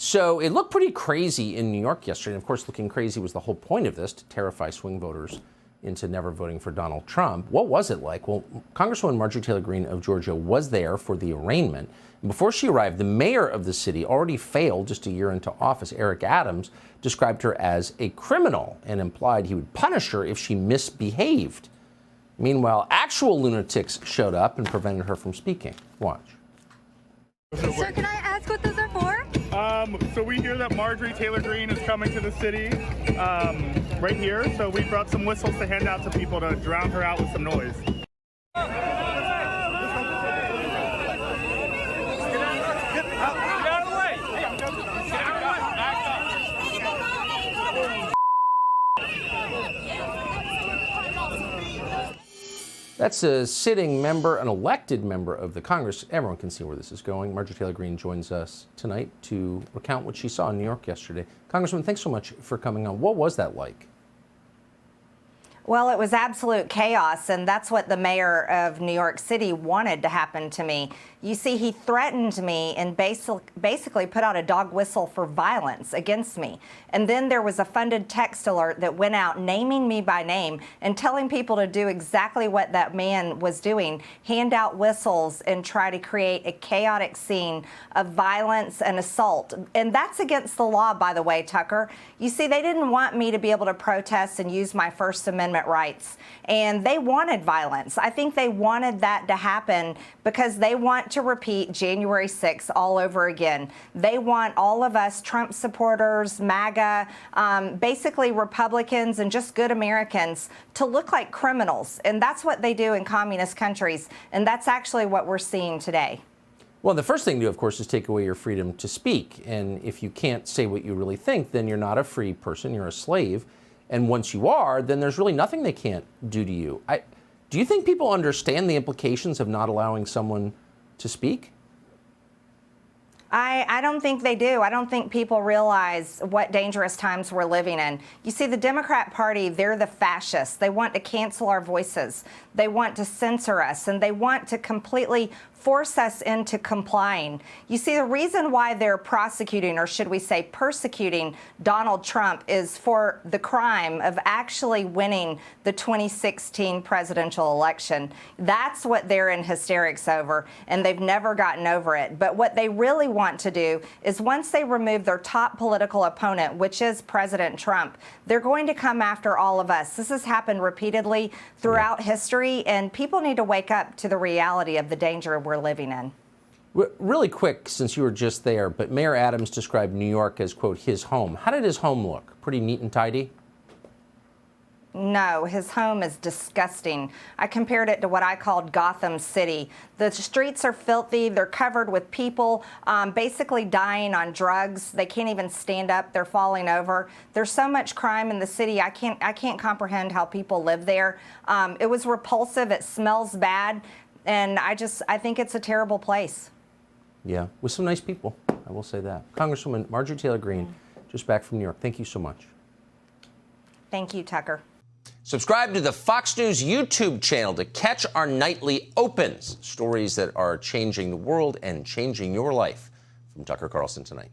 So it looked pretty crazy in New York yesterday. And of course, looking crazy was the whole point of this, to terrify swing voters into never voting for Donald Trump. What was it like? Well, Congresswoman Marjorie Taylor Greene of Georgia was there for the arraignment. And before she arrived, the mayor of the city, already failed just a year into office, Eric Adams, described her as a criminal and implied he would punish her if she misbehaved. Meanwhile, actual lunatics showed up and prevented her from speaking. Watch. Sir, can I ask what those are for? So we hear that Marjorie Taylor Greene is coming to the city right here. So we brought some whistles to hand out to people to drown her out with some noise. That's a sitting member, an elected member of the Congress. Everyone can see where this is going. Marjorie Taylor Greene joins us tonight to recount what she saw in New York yesterday. Congresswoman, thanks so much for coming on. What was that like? Well, it was absolute chaos, and that's what the mayor of New York City wanted to happen to me. You see, he threatened me and basically put out a dog whistle for violence against me. And then there was a funded text alert that went out naming me by name and telling people to do exactly what that man was doing, hand out whistles and try to create a chaotic scene of violence and assault. And that's against the law, by the way, Tucker. You see, they didn't want me to be able to protest and use my First Amendment rights. And they wanted violence. I think they wanted that to happen because they want to repeat January 6th all over again. They want all of us Trump supporters, MAGA, basically Republicans and just good Americans to look like criminals. And that's what they do in communist countries. And that's actually what we're seeing today. Well, the first thing to do, of course, is take away your freedom to speak. And if you can't say what you really think, then you're not a free person, you're a slave. And once you are, then there's really nothing they can't do to you. Do you think people understand the implications of not allowing someone to speak? I don't think they do. I don't think people realize what dangerous times we're living in. You see, the Democrat Party, they're the fascists. They want to cancel our voices. They want to censor us, and they want to completely force us into complying. You see, the reason why they're prosecuting, or should we say persecuting, Donald Trump is for the crime of actually winning the 2016 presidential election. That's what they're in hysterics over, and they've never gotten over it. But what they really want to do is once they remove their top political opponent, which is President Trump, they're going to come after all of us. This has happened repeatedly throughout history, and people need to wake up to the reality of the danger we're living in. Really quick, since you were just there, but Mayor Adams described New York as, quote, his home. How did his home look? Pretty neat and tidy? No, his home is disgusting. I compared it to what I called Gotham City. The streets are filthy. They're covered with people basically dying on drugs. They can't even stand up. They're falling over. There's so much crime in the city. I can't comprehend how people live there. It was repulsive. It smells bad. And I think it's a terrible place. Yeah, with some nice people, I will say that. Congresswoman Marjorie Taylor Greene, just back from New York. Thank you so much. Thank you, Tucker. Subscribe to the Fox News YouTube channel to catch our nightly opens, stories that are changing the world and changing your life. From Tucker Carlson Tonight.